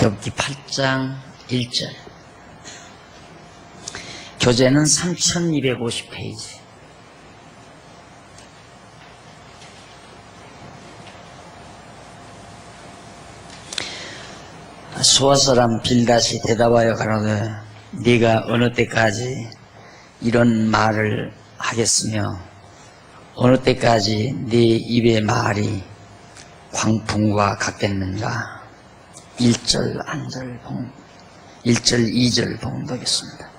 욥기 8장 1절. 교재는 3250페이지. 수아 사람 빌닷이 대답하여 가로되 네가 어느 때까지 이런 말을 하겠으며 어느 때까지 네 입의 말이 광풍과 같겠는가. 1절, 2절 봉독했습니다.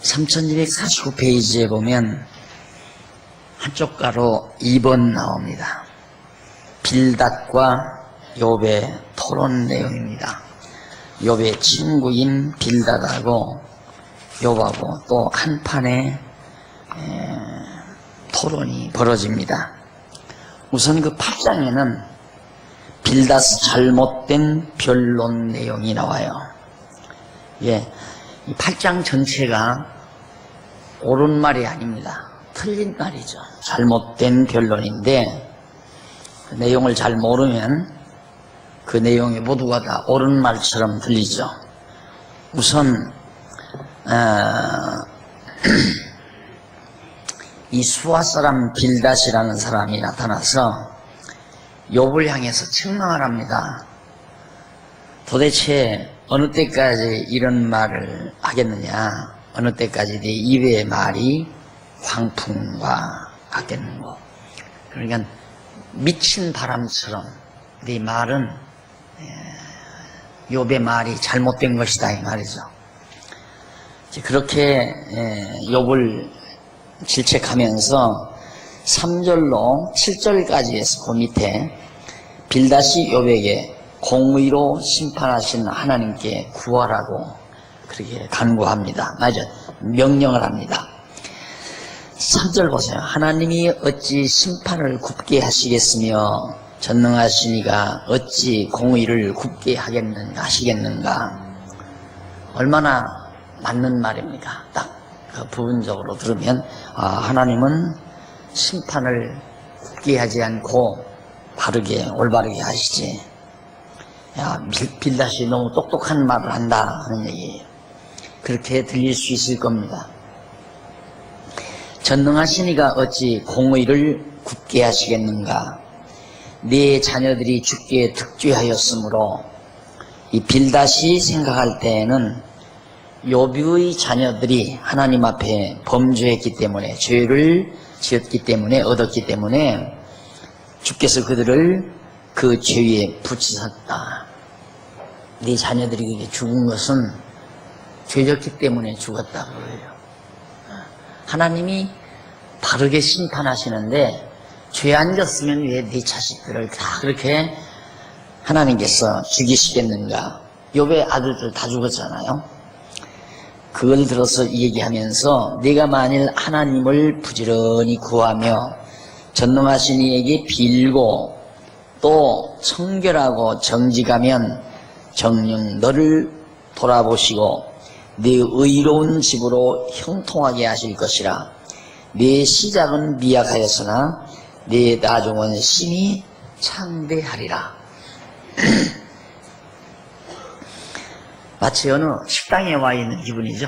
3249페이지에 보면 한쪽 가로 2번 나옵니다. 빌닷과 욥의 토론 내용입니다. 욥의 친구인 빌닷하고 욥하고 또 한판에 토론이 벌어집니다. 우선 그 8장에는 빌닷의 잘못된 변론 내용이 나와요. 이 8장 전체가 옳은 말이 아닙니다. 틀린 말이죠. 잘못된 변론인데 그 내용을 잘 모르면 그 내용이 모두가 다 옳은 말처럼 들리죠. 우선 이 수아 사람 빌닷이라는 사람이 나타나서 욥을 향해서 책망을 합니다. 도대체 어느 때까지 이런 말을 하겠느냐? 어느 때까지 네 입의 말이 광풍과 같겠는고. 그러니까 미친 바람처럼 네 말은 욥의 말이 잘못된 것이다 이 말이죠. 그렇게 욥을 질책하면서 3절로 7절까지 해서 그 밑에 빌닷이 욥에게 공의로 심판하신 하나님께 구하라고 그렇게 간구합니다. 맞아, 명령을 합니다. 3절 보세요. 하나님이 어찌 심판을 굽게 하시겠으며 전능하시니가 어찌 공의를 굽게 하시겠는가. 얼마나 맞는 말입니까? 딱 그 부분적으로 들으면 하나님은 심판을 굽게 하지 않고 바르게 올바르게 하시지. 빌닷이 너무 똑똑한 말을 한다 하는 얘기예요. 그렇게 들릴 수 있을 겁니다. 전능하시니가 어찌 공의를 굽게 하시겠는가. 네 자녀들이 죽게 득죄하였으므로 이 빌닷이 생각할 때에는 욥의 자녀들이 하나님 앞에 범죄했기 때문에, 죄를 지었기 때문에, 얻었기 때문에 주께서 그들을 그 죄에 붙이셨다. 네 자녀들이 죽은 것은 죄졌기 때문에 죽었다고 해요. 하나님이 바르게 심판하시는데 죄 안 졌으면 왜 네 자식들을 다 그렇게 하나님께서 죽이시겠는가. 욥의 아들들 다 죽었잖아요. 그걸 들어서 얘기하면서 네가 만일 하나님을 부지런히 구하며 전능하신 이에게 빌고 또 청결하고 정직하면 정녕 너를 돌아보시고 네 의로운 집으로 형통하게 하실 것이라. 네 시작은 미약하였으나 네 나중은 심히 창대하리라. 마치 어느 식당에 와 있는 기분이죠.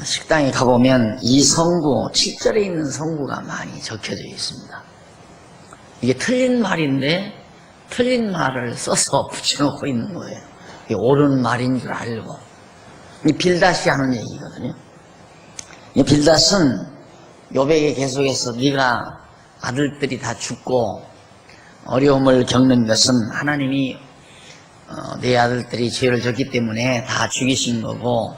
식당에 가보면 이 성구, 7절에 있는 성구가 많이 적혀져 있습니다. 이게 틀린 말인데 틀린 말을 써서 붙여놓고 있는 거예요. 이게 옳은 말인 줄 알고. 이 빌닷이 하는 얘기거든요. 이 빌닷은 욥에게 계속해서 네가 아들들이 다 죽고 어려움을 겪는 것은 하나님이 네 아들들이 죄를 졌기 때문에 다 죽이신 거고,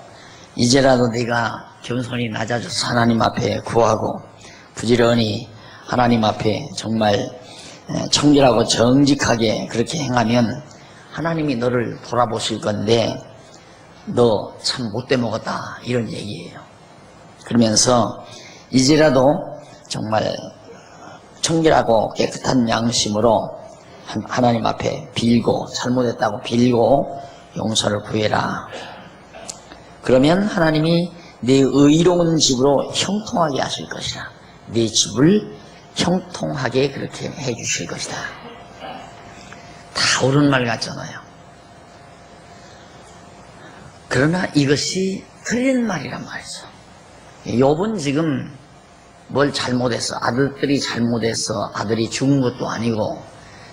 이제라도 네가 겸손히 낮아져서 하나님 앞에 구하고 부지런히 하나님 앞에 정말 청결하고 정직하게 그렇게 행하면 하나님이 너를 돌아보실 건데 너 참 못돼 먹었다 이런 얘기예요. 그러면서 이제라도 정말 청결하고 깨끗한 양심으로 하나님 앞에 빌고, 잘못했다고 빌고 용서를 구해라. 그러면 하나님이 네 의로운 집으로 형통하게 하실 것이라. 네 집을 형통하게 그렇게 해 주실 것이다. 다 옳은 말 같잖아요. 그러나 이것이 틀린 말이란 말이죠. 욥은 지금 뭘 잘못했어. 아들들이 잘못했어. 아들이 죽은 것도 아니고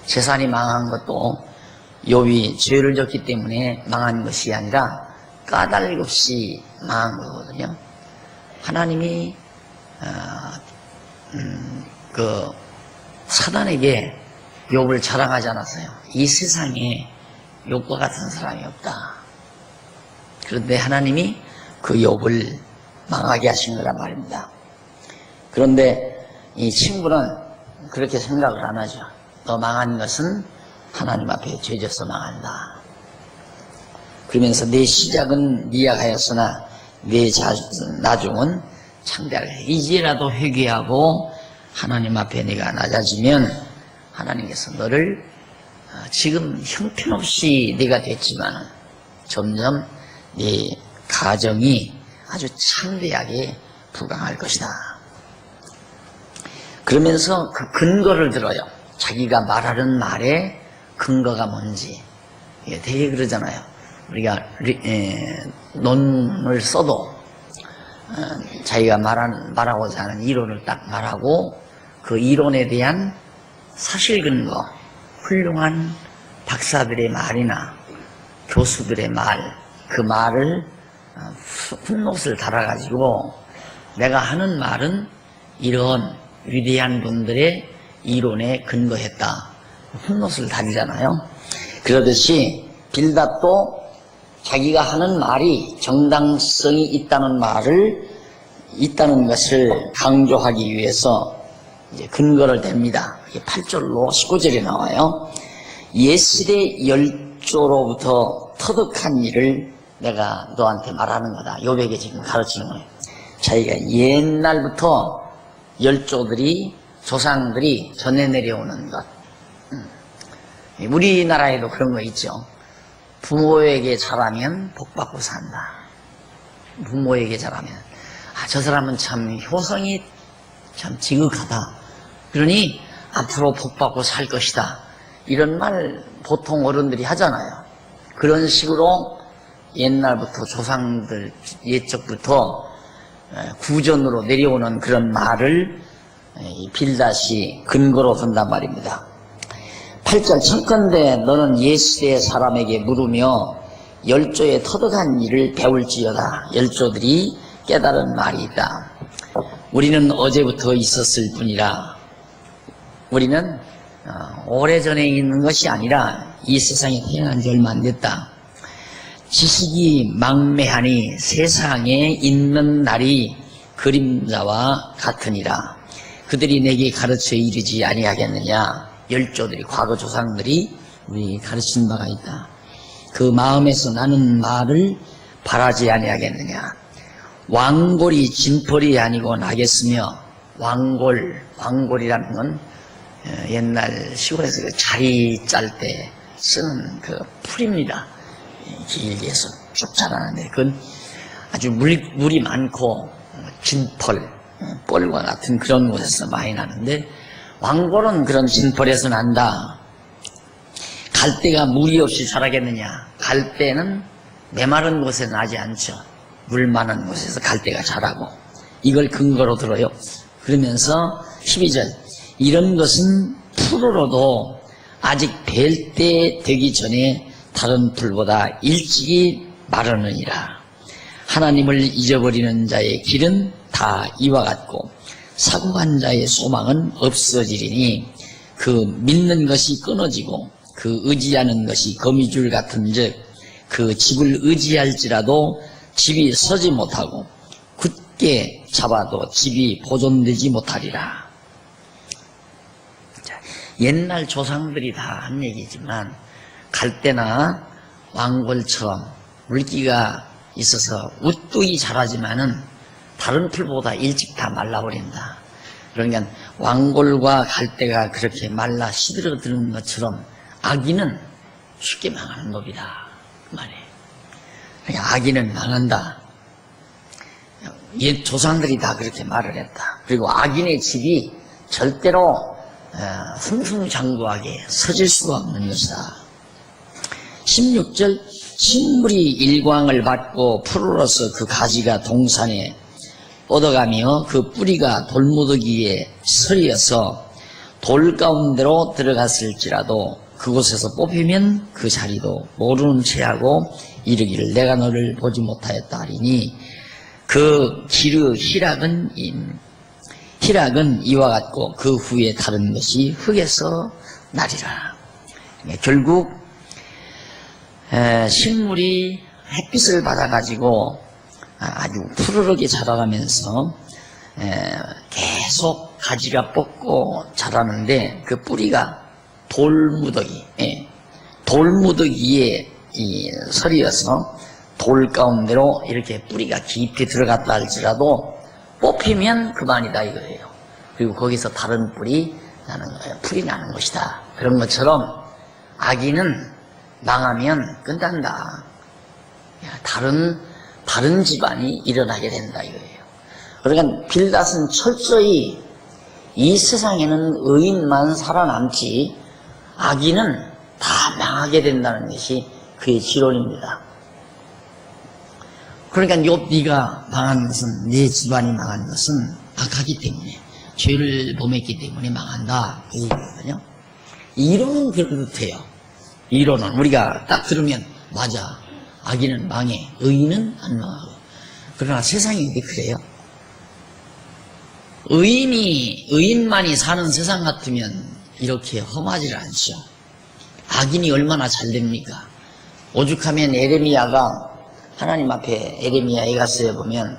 재산이 망한 것도 욥이 죄를 졌기 때문에 망한 것이 아니라 까닭 없이 망한 거거든요. 하나님이 그 사단에게 욥을 자랑하지 않았어요. 이 세상에 욥과 같은 사람이 없다. 그런데 하나님이 그 욥을 망하게 하신 거란 말입니다. 그런데 이 친구는 그렇게 생각을 안 하죠. 너 망한 것은 하나님 앞에 죄져서 망한다. 그러면서 내 시작은 미약하였으나 내 나중은 창대하리라. 이제라도 회개하고 하나님 앞에 내가 낮아지면 하나님께서 너를 지금 형편없이 내가 됐지만 점점 네 가정이 아주 창대하게 부강할 것이다. 그러면서 그 근거를 들어요. 자기가 말하는 말의 근거가 뭔지. 되게 그러잖아요. 우리가 논문을 써도 자기가 말하고자 하는 이론을 딱 말하고 그 이론에 대한 사실 근거, 훌륭한 박사들의 말이나 교수들의 말, 그 말을 풋노트를 달아가지고 내가 하는 말은 이런 위대한 분들의 이론에 근거했다. 풋노트를 달이잖아요. 그러듯이 빌닷도 자기가 하는 말이 정당성이 있다는 것을 강조하기 위해서 이제 근거를 댑니다. 8절로 19절에 나와요. 옛시대 열조로부터 터득한 일을 내가 너한테 말하는 거다. 욥에게 지금 가르치는 거예요. 자기가 옛날부터 열조들이 조상들이 전해 내려오는 것. 우리나라에도 그런 거 있죠. 부모에게 잘하면 복받고 산다. 부모에게 잘하면 저 사람은 참 효성이 참 지극하다. 그러니 앞으로 복받고 살 것이다. 이런 말 보통 어른들이 하잖아요. 그런 식으로 옛날부터 조상들 옛적부터 구전으로 내려오는 그런 말을 빌닷이 근거로 든단 말입니다. 8절 청컨대 너는 옛시대 사람에게 물으며 열조의 터득한 일을 배울지어다. 열조들이 깨달은 말이 있다. 우리는 어제부터 있었을 뿐이라. 우리는 오래전에 있는 것이 아니라 이 세상에 태어난 지 얼마 안 됐다. 지식이 망매하니 세상에 있는 날이 그림자와 같으니라. 그들이 내게 가르쳐 이르지 아니하겠느냐. 열조들이 과거 조상들이 우리 가르친 바가 있다. 그 마음에서 나는 말을 바라지 아니하겠느냐. 왕골이 진펄이 아니고 나겠으며 왕골이라는 건 옛날 시골에서 자리 짤 때 쓰는 그 풀입니다. 길게 해서 쭉 자라는데 그건 아주 물이 많고 진펄, 뻘과 같은 그런 곳에서 많이 나는데 왕골은 그런 진펄에서 난다. 갈대가 물이 없이 자라겠느냐. 갈대는 메마른 곳에 나지 않죠. 물 많은 곳에서 갈대가 자라고. 이걸 근거로 들어요. 그러면서 12절 이런 것은 풀으로도 아직 벨 때 되기 전에 다른 풀보다 일찍이 마르느니라. 하나님을 잊어버리는 자의 길은 다 이와 같고 사고한 자의 소망은 없어지리니 그 믿는 것이 끊어지고 그 의지하는 것이 거미줄 같은즉 그 집을 의지할지라도 집이 서지 못하고 굳게 잡아도 집이 보존되지 못하리라. 자, 옛날 조상들이 다 한 얘기지만 갈대나 왕골처럼 물기가 있어서 우뚝이 자라지만은 다른 풀보다 일찍 다 말라버린다. 그러니까 왕골과 갈대가 그렇게 말라 시들어드는 것처럼 악인은 쉽게 망하는 법이다. 그 말이에요. 그러니까 악인은 망한다. 옛 조상들이 다 그렇게 말을 했다. 그리고 악인의 집이 절대로 승승장구하게 서질 수가 없는 것이다. 16절 식물이 일광을 받고 푸르러서 그 가지가 동산에 뻗어가며 그 뿌리가 돌무더기에 서리어서 돌 가운데로 들어갔을지라도 그곳에서 뽑히면 그 자리도 모르는 체하고 이르기를 내가 너를 보지 못하였다 하리니 그 기르 희락은 이와 같고 그 후에 다른 것이 흙에서 나리라. 결국 식물이 햇빛을 받아가지고 아주 푸르르게 자라가면서 계속 가지가 뻗고 자라는데 그 뿌리가 돌무더기에 서리어서 돌 가운데로 이렇게 뿌리가 깊이 들어갔다 할지라도 뽑히면 그만이다 이거예요. 그리고 거기서 다른 풀이 나는 것이다. 그런 것처럼 악인은 망하면 끝난다. 다른 집안이 일어나게 된다 이거예요. 그러니까 빌닷은 철저히 이 세상에는 의인만 살아남지 악인은 다 망하게 된다는 것이 그의 지론입니다. 그러니까 네가 망한 것은, 네 집안이 망한 것은 악하기 때문에, 죄를 범했기 때문에 망한다 그 얘기거든요. 이론은 그렇대요. 이론은 우리가 딱 들으면 맞아, 악인은 망해, 의인은 안 망하고. 그러나 세상이 근데 그래요. 의인만이 사는 세상 같으면 이렇게 험하지를 않죠. 악인이 얼마나 잘 됩니까? 오죽하면 에레미야가 하나님 앞에 에레미야 에가서에 보면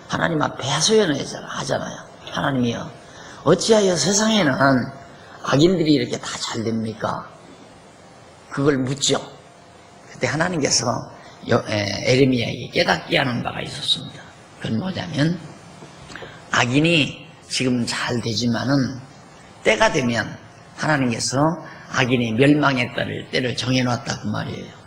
하나님 앞에 하소연을 하잖아요. 하나님이여, 어찌하여 세상에는 악인들이 이렇게 다 잘 됩니까? 그걸 묻죠. 그때 하나님께서 에레미야에게 깨닫게 하는 바가 있었습니다. 그건 뭐냐면 악인이 지금 잘 되지만은 때가 되면 하나님께서 악인이 멸망의 때를 정해놨다 그 말이에요.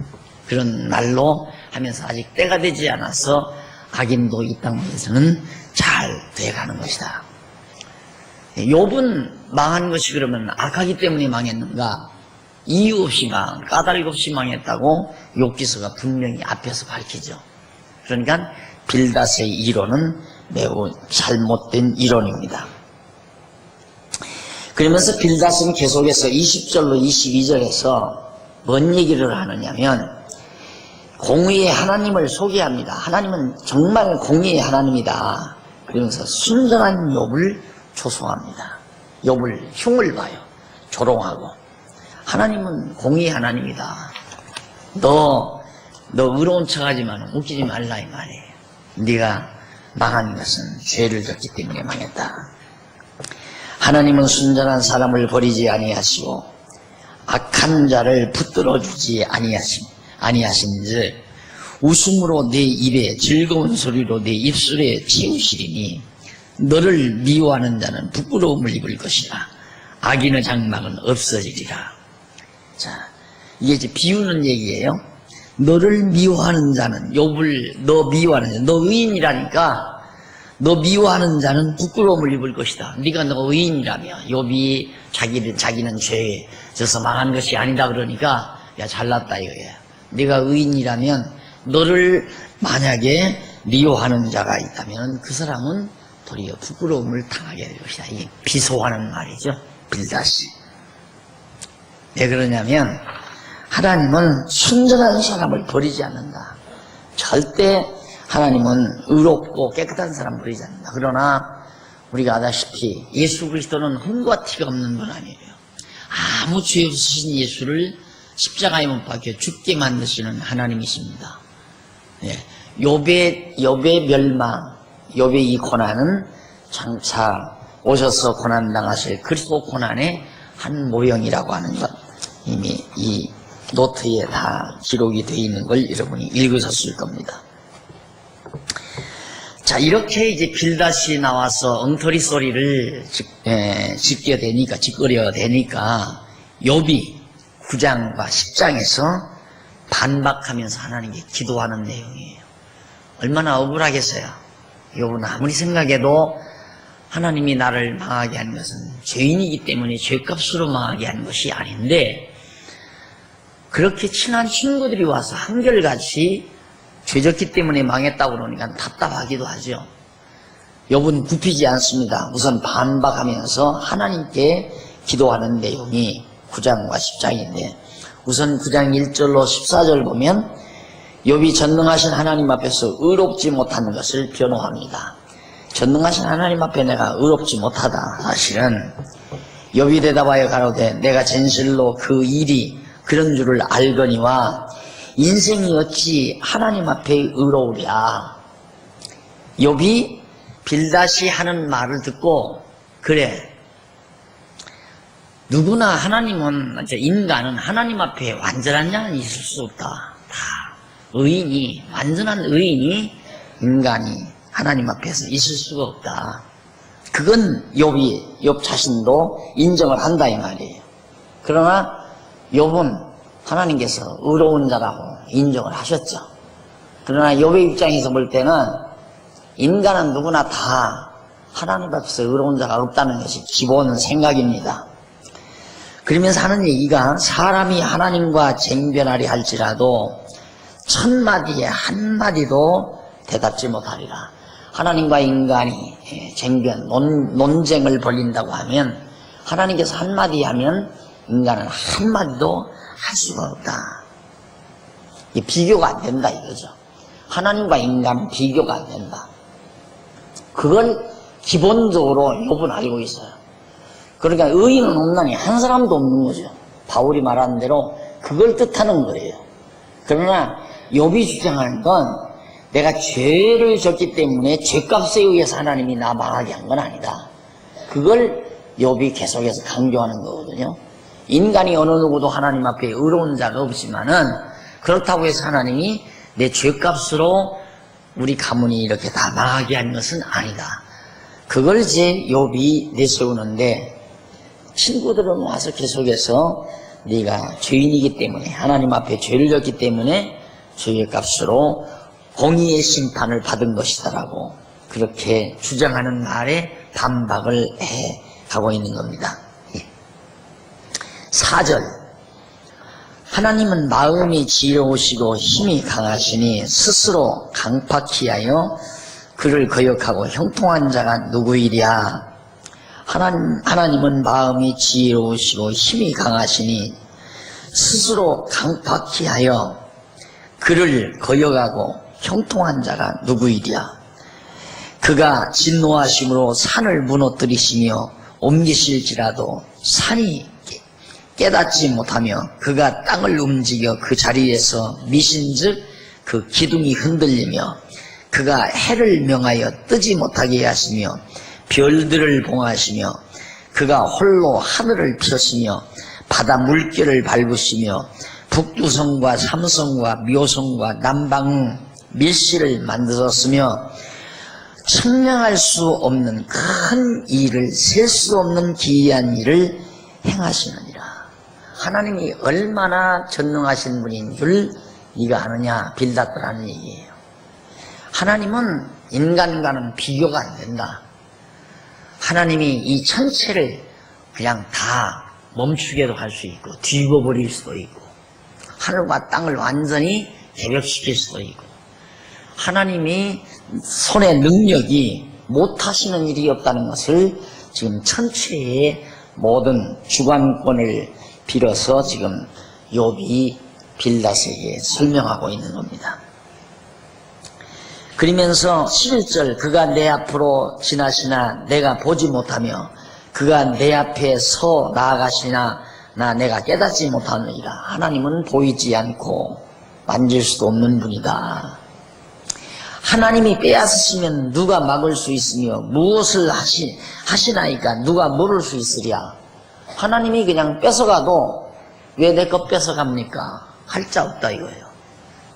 그런 날로 하면서 아직 때가 되지 않아서 악인도 이 땅에서는 잘 돼가는 것이다. 욥은 망한 것이 그러면 악하기 때문에 망했는가? 이유 없이 까닭 없이 망했다고 욥기서가 분명히 앞에서 밝히죠. 그러니까 빌닷의 이론은 매우 잘못된 이론입니다. 그러면서 빌닷은 계속해서 20절로 22절에서 뭔 얘기를 하느냐면 공의의 하나님을 소개합니다. 하나님은 정말 공의의 하나님이다. 그러면서 순전한 욥을 조소합니다. 욥을 흉을 봐요. 조롱하고. 하나님은 공의의 하나님이다. 너 의로운 척하지만 웃기지 말라 이 말이에요. 네가 망한 것은 죄를 졌기 때문에 망했다. 하나님은 순전한 사람을 버리지 아니하시고 악한 자를 붙들어 주지 아니하신즉 웃음으로 내 입에 즐거운 소리로 내 입술에 채우시리니 너를 미워하는 자는 부끄러움을 입을 것이라. 악인의 장막은 없어지리라. 자, 이게 이제 비유는 얘기예요. 너를 미워하는 자는, 욥을 너 미워하는 자, 너 의인이라니까 너 미워하는 자는 부끄러움을 입을 것이다. 네가 너 의인이라며 욥이 자기는 죄에 져서 망한 것이 아니다 그러니까 야 잘났다 이거야. 네가 의인이라면 너를 만약에 미워하는 자가 있다면 그 사람은 도리어 부끄러움을 당하게 될 것이다. 이게 비소하는 말이죠. 빌닷이. 왜 그러냐면 하나님은 순전한 사람을 버리지 않는다. 절대 하나님은 의롭고 깨끗한 사람 버리지 않는다. 그러나 우리가 아다시피 예수 그리스도는 흠과 티가 없는 분 아니에요. 아무 죄 없으신 예수를 십자가에 못 박혀 죽게 만드시는 하나님이십니다. 예. 욥의 멸망, 욥의 이 고난은 장차 오셔서 고난당하실 그리스도 고난의 한 모형이라고 하는 것, 이미 이 노트에 다 기록이 되어 있는 걸 여러분이 읽으셨을 겁니다. 자, 이렇게 이제 빌닷이 나와서 엉터리 소리를 짓거려 대니까 욥이 9장과 10장에서 반박하면서 하나님께 기도하는 내용이에요. 얼마나 억울하겠어요. 욥은 아무리 생각해도 하나님이 나를 망하게 한 것은 죄인이기 때문에 죄값으로 망하게 한 것이 아닌데, 그렇게 친한 친구들이 와서 한결같이 죄졌기 때문에 망했다고 그러니까 답답하기도 하죠. 욥은 굽히지 않습니다. 우선 반박하면서 하나님께 기도하는 내용이 9장과 10장인데, 우선 9장 1절로 14절 보면 욥이 전능하신 하나님 앞에서 의롭지 못하는 것을 변호합니다. 전능하신 하나님 앞에 내가 의롭지 못하다. 사실은 욥이 대답하여 가로되 내가 진실로 그 일이 그런 줄을 알거니와 인생이 어찌 하나님 앞에 의로우랴. 욥이 빌닷이 하는 말을 듣고, 그래, 누구나 하나님은, 인간은 하나님 앞에 완전한 자는 있을 수 없다. 다 의인이, 완전한 의인이 인간이 하나님 앞에서 있을 수가 없다. 그건 욥 자신도 인정을 한다 이 말이에요. 그러나 욥은 하나님께서 의로운 자라고 인정을 하셨죠. 그러나 욥의 입장에서 볼 때는 인간은 누구나 다 하나님 앞에서 의로운 자가 없다는 것이 기본 생각입니다. 그러면서 하는 얘기가, 사람이 하나님과 쟁변하리 할지라도 천마디에 한마디도 대답지 못하리라. 하나님과 인간이 쟁변, 논쟁을 벌린다고 하면 하나님께서 한마디 하면 인간은 한마디도 할 수가 없다. 이게 비교가 안 된다 이거죠. 하나님과 인간은 비교가 안 된다. 그걸 기본적으로 욥은 알고 있어요. 그러니까 의인은 없나니 한 사람도 없는 거죠. 바울이 말하는 대로 그걸 뜻하는 거예요. 그러나 욥이 주장하는 건 내가 죄를 졌기 때문에 죄값에 의해서 하나님이 나 망하게 한 건 아니다. 그걸 욥이 계속해서 강조하는 거거든요. 인간이 어느 누구도 하나님 앞에 의로운 자가 없지만은 그렇다고 해서 하나님이 내 죄값으로 우리 가문이 이렇게 다 망하게 한 것은 아니다. 그걸 이제 욥이 내세우는데, 친구들은 와서 계속해서 네가 죄인이기 때문에, 하나님 앞에 죄를 졌기 때문에 죄의 값으로 공의의 심판을 받은 것이다라고 그렇게 주장하는 말에 반박을 해 가고 있는 겁니다. 4절, 하나님은 마음이 지혜로우시고 힘이 강하시니 스스로 강팍히 하여 그를 거역하고 형통한 자가 누구이랴. 하나님은 마음이 지혜로우시고 힘이 강하시니 스스로 강팍히 하여 그를 거역하고 형통한 자가 누구이랴. 그가 진노하심으로 산을 무너뜨리시며 옮기실지라도 산이 깨닫지 못하며 그가 땅을 움직여 그 자리에서 미신즉 그 기둥이 흔들리며 그가 해를 명하여 뜨지 못하게 하시며 별들을 봉하시며 그가 홀로 하늘을 펴시며 바다 물결을 밟으시며 북두성과 삼성과 묘성과 남방 밀실을 만드셨으며 측량할 수 없는 큰 일을, 셀 수 없는 기이한 일을 행하시느니라. 하나님이 얼마나 전능하신 분인 줄 네가 아느냐, 빌닷더라는 얘기예요. 하나님은 인간과는 비교가 안 된다. 하나님이 이 전체를 그냥 다 멈추게도 할 수 있고 뒤집어버릴 수도 있고 하늘과 땅을 완전히 개벽시킬 수도 있고, 하나님이 손의 능력이 못하시는 일이 없다는 것을 지금 천체의 모든 주관권을 빌어서 지금 욥이 빌닷에게 설명하고 있는 겁니다. 그러면서 11절, 그가 내 앞으로 지나시나 내가 보지 못하며 그가 내 앞에 서 나아가시나 내가 깨닫지 못하느니라. 하나님은 보이지 않고 만질 수도 없는 분이다. 하나님이 빼앗으시면 누가 막을 수 있으며 무엇을 하시나이까 누가 물을 수 있으랴. 하나님이 그냥 뺏어가도 왜 내 것 뺏어갑니까? 할 자 없다 이거예요.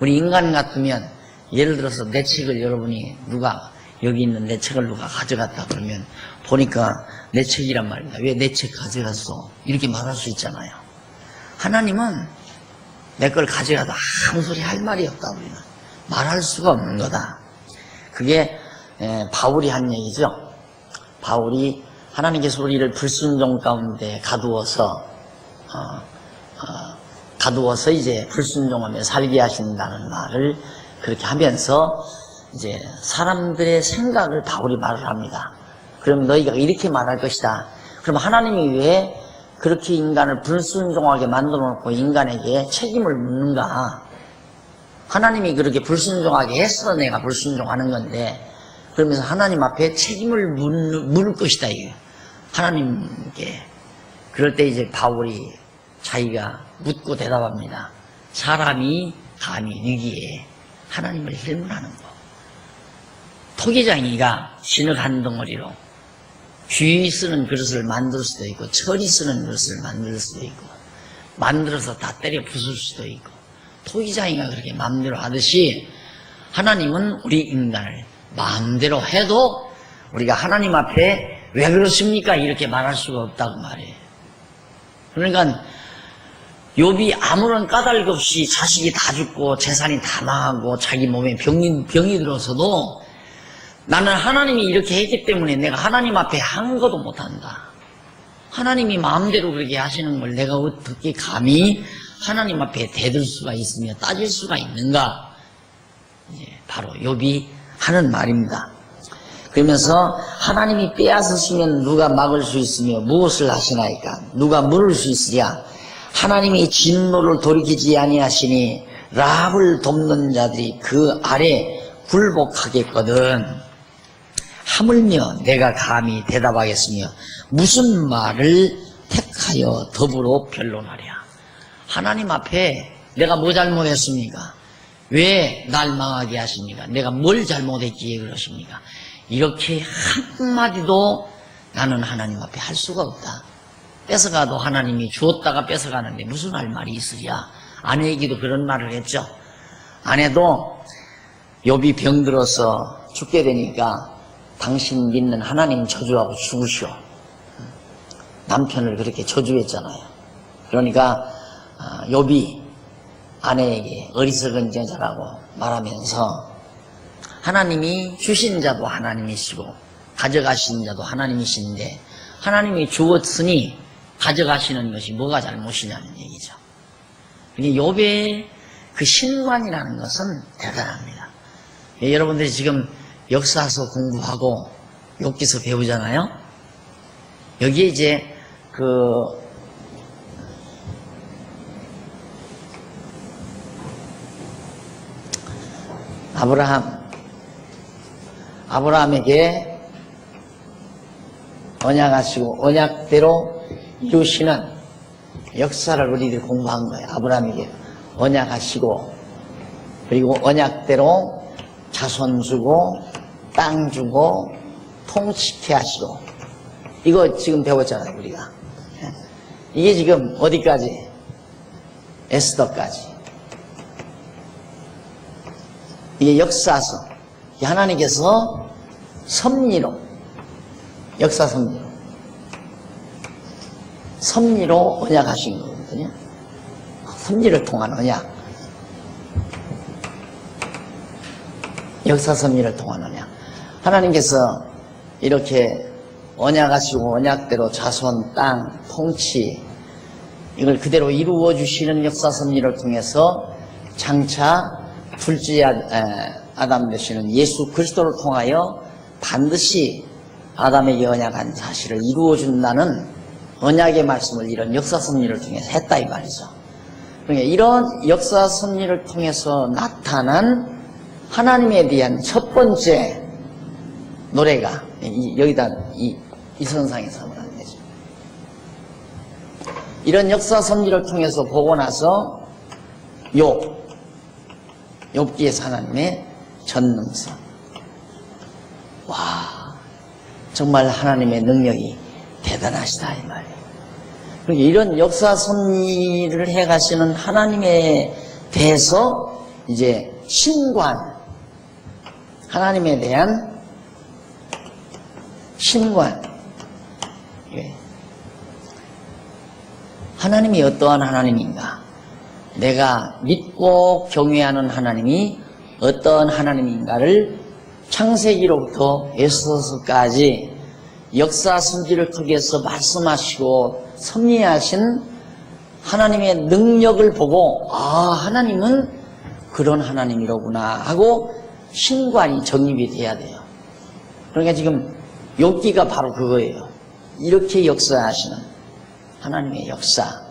우리 인간 같으면 예를 들어서 내 책을 여러분이 누가 여기 있는 내 책을 누가 가져갔다 그러면 보니까 내 책이란 말입니다. 왜 내 책 가져갔어? 이렇게 말할 수 있잖아요. 하나님은 내 걸 가져가도 아무 소리 할 말이 없다. 우리는 말할 수가 없는 거다. 그게 바울이 한 얘기죠. 바울이 하나님께서 우리를 불순종 가운데 가두어서 이제 불순종하며 살게 하신다는 말을 그렇게 하면서 이제 사람들의 생각을 바울이 말을 합니다. 그럼 너희가 이렇게 말할 것이다. 그럼 하나님이 왜 그렇게 인간을 불순종하게 만들어 놓고 인간에게 책임을 묻는가? 하나님이 그렇게 불순종하게 해서 내가 불순종하는 건데, 그러면서 하나님 앞에 책임을 물을 것이다, 이게. 하나님께. 그럴 때 이제 바울이 자기가 묻고 대답합니다. 사람이 감히 느기에 하나님을 힐문하는 거. 토기장이가 진흙 한 덩어리로 쥐 쓰는 그릇을 만들 수도 있고, 철이 쓰는 그릇을 만들 수도 있고, 만들어서 다 때려 부술 수도 있고, 토기장이가 그렇게 마음대로 하듯이 하나님은 우리 인간을 마음대로 해도 우리가 하나님 앞에 왜 그렇습니까? 이렇게 말할 수가 없다고 말이에요. 그러니까 욥이 아무런 까닭 없이 자식이 다 죽고 재산이 다 망하고 자기 몸에 병이 들어서도 나는 하나님이 이렇게 했기 때문에 내가 하나님 앞에 한 것도 못한다. 하나님이 마음대로 그렇게 하시는 걸 내가 어떻게 감히 하나님 앞에 대들 수가 있으며 따질 수가 있는가? 이제 바로 욥이 하는 말입니다. 그러면서 하나님이 빼앗으시면 누가 막을 수 있으며 무엇을 하시나이까? 누가 물을 수 있으랴? 하나님이 진노를 돌이키지 아니하시니 라합을 돕는 자들이 그 아래 굴복하겠거든. 하물며 내가 감히 대답하겠으며 무슨 말을 택하여 더불어 변론하랴. 하나님 앞에 내가 뭐 잘못했습니까? 왜 날 망하게 하십니까? 내가 뭘 잘못했기에 그러십니까? 이렇게 한마디도 나는 하나님 앞에 할 수가 없다. 뺏어가도 하나님이 주었다가 뺏어가는데 무슨 할 말이 있으랴. 아내에게도 그런 말을 했죠. 아내도 욥이 병들어서 죽게 되니까 당신 믿는 하나님 저주하고 죽으시오. 남편을 그렇게 저주했잖아요. 그러니까 욥이 아내에게 어리석은 여자라고 말하면서 하나님이 주신 자도 하나님이시고 가져가신 자도 하나님이신데 하나님이 주었으니 가져가시는 것이 뭐가 잘못이냐는 얘기죠. 욥의 그 신관이라는 것은 대단합니다. 여러분들이 지금 역사서 공부하고 욥기서 배우잖아요. 여기에 이제 아브라함에게 언약하시고 언약대로 이루시는 역사를 우리들이 공부한 거예요. 아브라함에게 언약하시고 그리고 언약대로 자손 주고 땅 주고 통치케 하시고 이거 지금 배웠잖아요. 우리가 이게 지금 어디까지? 에스더까지. 이게 역사서. 하나님께서 섭리로, 역사 섭리로 언약하신 거거든요. 섭리를 통한 언약. 역사 섭리를 통한 언약. 하나님께서 이렇게 언약하시고 언약대로 자손, 땅, 통치 이걸 그대로 이루어 주시는 역사 섭리를 통해서 장차 둘째 아담 되시는 예수 그리스도를 통하여 반드시 아담에게 언약한 사실을 이루어준다는 언약의 말씀을 이런 역사 섭리를 통해서 했다 이 말이죠. 그러니까 이런 역사 섭리를 통해서 나타난 하나님에 대한 첫 번째 노래가 여기다 이 선상에서 하면 안 되죠. 이런 역사 섭리를 통해서 보고 나서 욥기에서 하나님의 전능성. 와, 정말 하나님의 능력이 대단하시다 이 말이에요. 그러니까 이런 역사 섭리를 해가시는 하나님에 대해서 이제 신관, 하나님에 대한 신관. 하나님이 어떠한 하나님인가? 내가 믿고 경외하는 하나님이 어떤 하나님인가를 창세기로부터 에스더서까지 역사 성질을 통해서 말씀하시고 섭리하신 하나님의 능력을 보고 하나님은 그런 하나님이로구나 하고 신관이 정립이 돼야 돼요. 그러니까 지금 욥기가 바로 그거예요. 이렇게 역사하시는 하나님의 역사,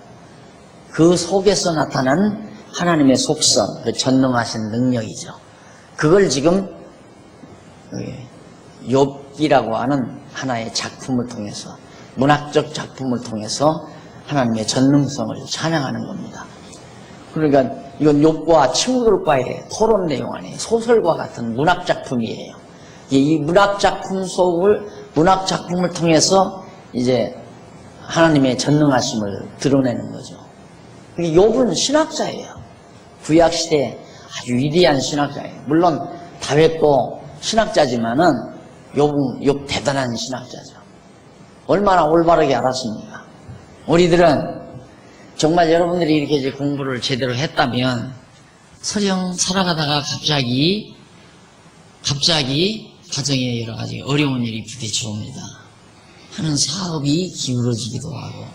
그 속에서 나타난 하나님의 속성, 그 전능하신 능력이죠. 그걸 지금 욥기라고 하는 하나의 작품을 통해서, 문학적 작품을 통해서 하나님의 전능성을 찬양하는 겁니다. 그러니까 이건 욥과 친구들과의 토론 내용 아니에요. 소설과 같은 문학 작품이에요. 이 문학 작품을 통해서 이제 하나님의 전능하심을 드러내는 거죠. 욥은 신학자예요. 구약 시대 아주 위대한 신학자예요. 물론 다윗도 신학자지만은 욥 대단한 신학자죠. 얼마나 올바르게 알았습니까? 우리들은 정말 여러분들이 이렇게 이제 공부를 제대로 했다면 설령 살아가다가 갑자기 가정에 여러 가지 어려운 일이 부딪혀옵니다. 하는 사업이 기울어지기도 하고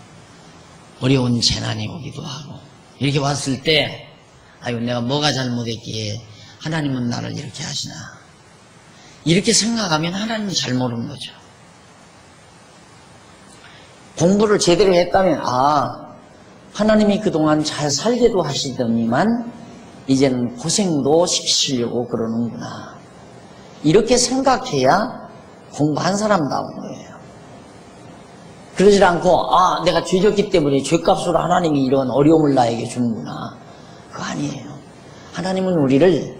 어려운 재난이 오기도 하고 이렇게 왔을 때 아유 내가 뭐가 잘못했기에 하나님은 나를 이렇게 하시나 이렇게 생각하면 하나님은 잘 모르는 거죠. 공부를 제대로 했다면 하나님이 그동안 잘 살게도 하시더니만 이제는 고생도 시키시려고 그러는구나. 이렇게 생각해야 공부한 사람다운 거예요. 그러질 않고 내가 죄졌기 때문에 죄값으로 하나님이 이런 어려움을 나에게 주는구나. 그거 아니에요. 하나님은 우리를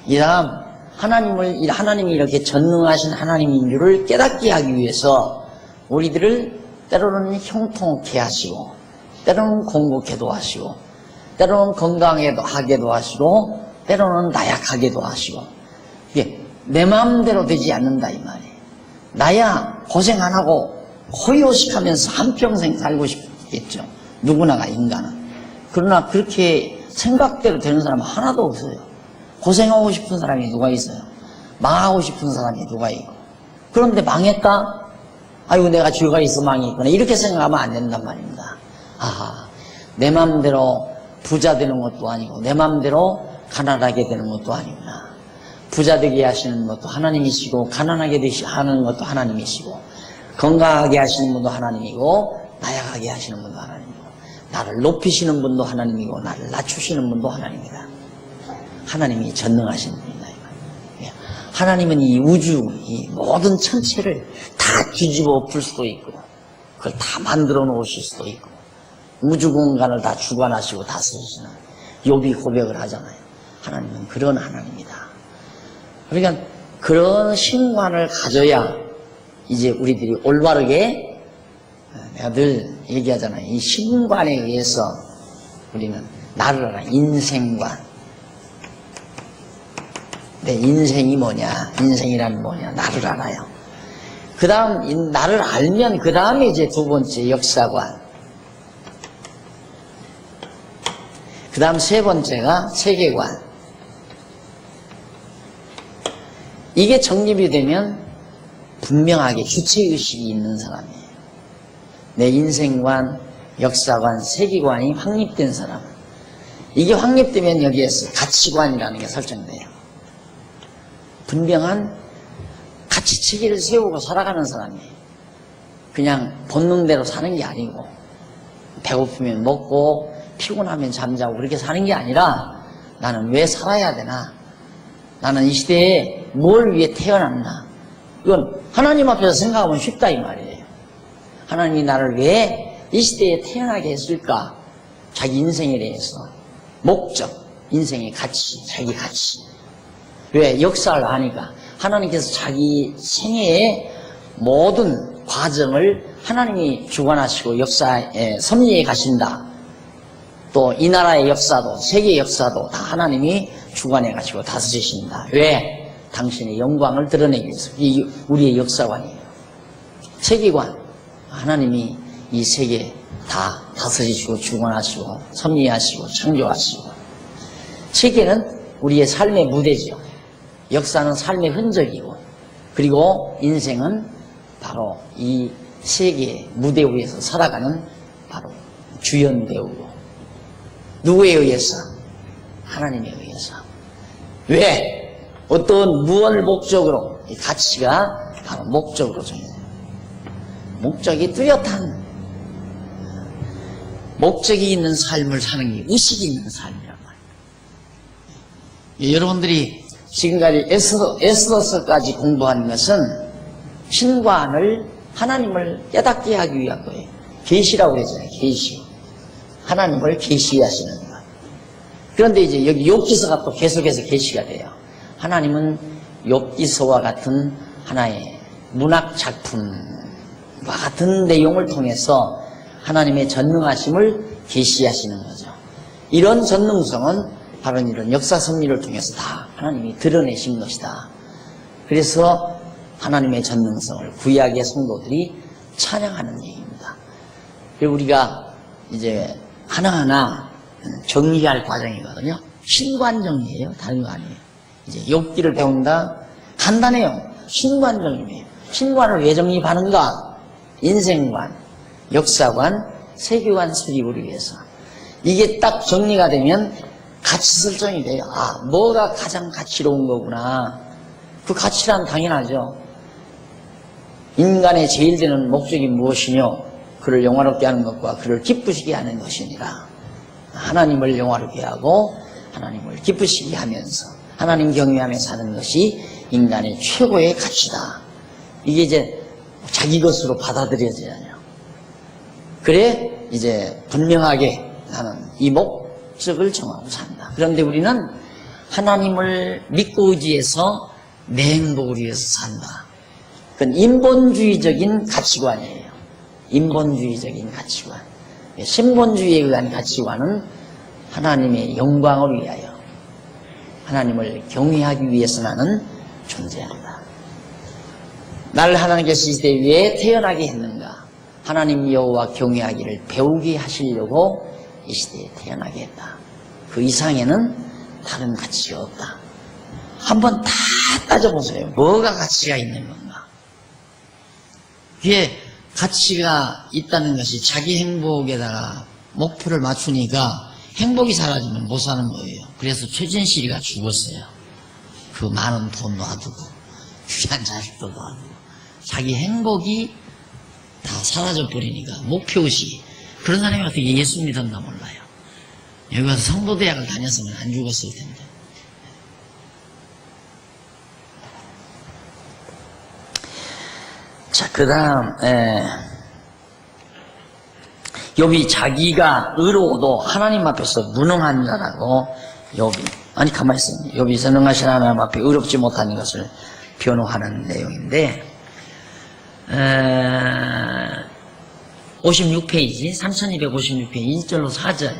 이 사람 하나님이 이렇게 전능하신 하나님인 줄을 깨닫게 하기 위해서 우리들을 때로는 형통케 하시고 때로는 공고케도 하시고 때로는 건강하게도 하시고 때로는 나약하게도 하시고 이게 내 마음대로 되지 않는다 이 말이에요. 나야 고생 안 하고 호요식하면서 한평생 살고 싶겠죠. 누구나가 인간은. 그러나 그렇게 생각대로 되는 사람은 하나도 없어요. 고생하고 싶은 사람이 누가 있어요? 망하고 싶은 사람이 누가 있고. 그런데 망했다? 아이고 내가 죄가 있어 망했구나. 이렇게 생각하면 안 된단 말입니다. 내 마음대로 부자 되는 것도 아니고 내 마음대로 가난하게 되는 것도 아니구나. 부자 되게 하시는 것도 하나님이시고 가난하게 하는 것도 하나님이시고 건강하게 하시는 분도 하나님이고 나약하게 하시는 분도 하나님이고 나를 높이시는 분도 하나님이고 나를 낮추시는 분도 하나님이다. 하나님이 전능하신 분이다. 하나님은 이 우주, 이 모든 천체를 다 뒤집어 엎을 수도 있고 그걸 다 만들어 놓으실 수도 있고 우주 공간을 다 주관하시고 다스리시는 욥이 고백을 하잖아요. 하나님은 그런 하나님이다. 그러니까 그런 신관을 가져야 이제 우리들이 올바르게 내가 늘 얘기하잖아요. 이 신관에 의해서 우리는 나를 알아. 인생관. 내 인생이 뭐냐, 인생이란 뭐냐, 나를 알아요. 그 다음, 나를 알면, 그 다음에 이제 두 번째 역사관. 그 다음 세 번째가 세계관. 이게 정립이 되면 분명하게 주체의식이 있는 사람이에요. 내 인생관, 역사관, 세계관이 확립된 사람. 이게 확립되면 여기에서 가치관이라는 게 설정돼요. 분명한 가치체계를 세우고 살아가는 사람이에요. 그냥 본능대로 사는 게 아니고 배고프면 먹고 피곤하면 잠자고 그렇게 사는 게 아니라 나는 왜 살아야 되나? 나는 이 시대에 뭘 위해 태어났나? 이건 하나님 앞에서 생각하면 쉽다 이 말이에요. 하나님이 나를 왜 이 시대에 태어나게 했을까? 자기 인생에 대해서 목적, 인생의 가치, 자기 가치. 왜? 역사를 아니까. 하나님께서 자기 생애의 모든 과정을 하나님이 주관하시고 역사에 섭리해 가신다. 또 이 나라의 역사도 세계 역사도 다 하나님이 주관해 가시고 다스리신다. 왜? 당신의 영광을 드러내기 위해서. 이게 우리의 역사관이에요. 세계관. 하나님이 이 세계 다 다스리시고 주관하시고 섭리하시고 창조하시고. 세계는 우리의 삶의 무대죠. 역사는 삶의 흔적이고 그리고 인생은 바로 이 세계 무대 위에서 살아가는 바로 주연 배우고, 누구에 의해서? 하나님에 의해서. 왜? 어떤 무언 목적으로? 이 가치가 바로 목적으로 정해져요. 목적이 뚜렷한, 목적이 있는 삶을 사는 게 의식이 있는 삶이란 말이에요. 여러분들이 지금까지 에스더서까지 공부하는 것은 신관을, 하나님을 깨닫게 하기 위한 거예요. 계시라고 그러잖아요. 계시. 하나님을 계시하시는 것. 그런데 이제 여기 욥기서가 또 계속해서 계시가 돼요. 하나님은 욥기서와 같은 하나의 문학 작품과 같은 내용을 통해서 하나님의 전능하심을 계시하시는 거죠. 이런 전능성은 바로 이런 역사 섭리를 통해서 다 하나님이 드러내신 것이다. 그래서 하나님의 전능성을 구약의 성도들이 찬양하는 얘기입니다. 그리고 우리가 이제 하나하나 정리할 과정이거든요. 신관 정리예요. 다른 거 아니에요. 이제 욥기를 배운다. 간단해요. 신관 정리예요. 신관을 왜 정립하는가? 인생관, 역사관, 세계관 수립을 위해서. 이게 딱 정리가 되면 가치 설정이 돼요. 아, 뭐가 가장 가치로운 거구나. 그 가치란 당연하죠. 인간의 제일 되는 목적이 무엇이뇨? 그를 영화롭게 하는 것과 그를 기쁘시게 하는 것이니라. 하나님을 영화롭게 하고 하나님을 기쁘시게 하면서 하나님 경외하며 사는 것이 인간의 최고의 가치다. 이게 이제 자기 것으로 받아들여져야죠. 그래 이제 분명하게 나는 이 목적을 정하고 산다. 그런데 우리는 하나님을 믿고 의지해서 내 행복을 위해서 산다. 그건 인본주의적인 가치관이에요. 인본주의적인 가치관. 신본주의에 의한 가치관은 하나님의 영광을 위하여 하나님을 경외하기 위해서 나는 존재한다. 나를 하나님께서 이 시대 위에 태어나게 했는가? 하나님 여호와 경외하기를 배우게 하시려고 이 시대에 태어나게 했다. 그 이상에는 다른 가치가 없다. 한번 다 따져보세요. 뭐가 가치가 있는 건가? 이게 가치가 있다는 것이 자기 행복에다가 목표를 맞추니까 행복이 사라지면 못 사는 거예요. 그래서 최진실이가 죽었어요. 그 많은 돈 놔두고 귀한 자식도 놔두고 자기 행복이 다 사라져 버리니까 목표의식이. 그런 사람이 어떻게 예수 믿었나 몰라요. 여기 가서 성도대학을 다녔으면 안 죽었을 텐데. 자, 그 다음 욥이 자기가 의로워도 하나님 앞에서 무능한 자라고 욥이, 아니 가만히 있습니다. 욥이 전능하신 하나님 앞에 의롭지 못하는 것을 변호하는 내용인데 56페이지 3256페이지 1절로 4절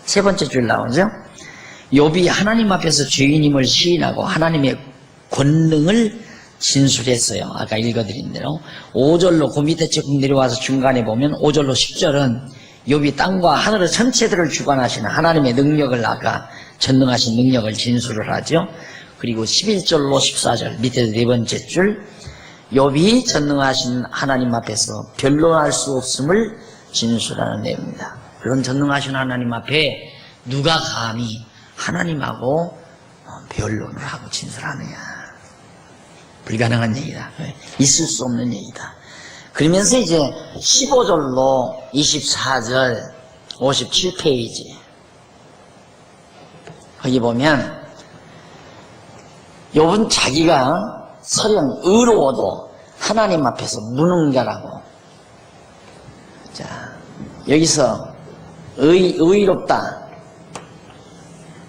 세 번째 줄 나오죠. 욥이 하나님 앞에서 죄인임을 시인하고 하나님의 권능을 진술했어요. 아까 읽어드린 대로 5절로 그 밑에 쭉 내려와서 중간에 보면 5절로 10절은 욥이 땅과 하늘 전체들을 주관하시는 하나님의 능력을, 아까 전능하신 능력을 진술을 하죠. 그리고 11절로 14절 밑에 네 번째 줄 욥이 전능하신 하나님 앞에서 변론할 수 없음을 진술하는 내용입니다. 그런 전능하신 하나님 앞에 누가 감히 하나님하고 변론을 하고 진술하느냐. 불가능한 얘기다. 있을 수 없는 얘기다. 그러면서 이제 15절로 24절 57페이지 거기 보면 욥은 자기가 설령 의로워도 하나님 앞에서 무능자라고. 자, 여기서 의롭다.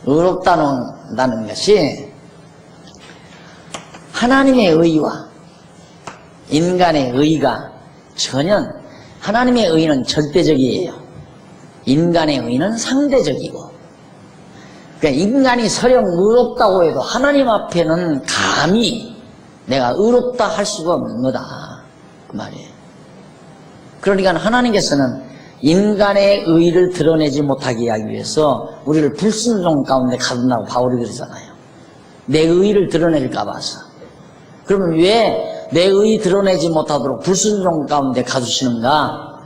의롭다는 것이 하나님의 의와 인간의 의가 전혀, 하나님의 의는 절대적이에요. 인간의 의는 상대적이고. 그러니까 인간이 설령 의롭다고 해도 하나님 앞에는 감히 내가 의롭다 할 수가 없는 거다. 그 말이에요. 그러니까 하나님께서는 인간의 의를 드러내지 못하게 하기 위해서 우리를 불순종 가운데 가둔다고 바울이 그러잖아요. 내 의를 드러낼까 봐서. 그러면 왜 내 의 드러내지 못하도록 불순종 가운데 가두시는가?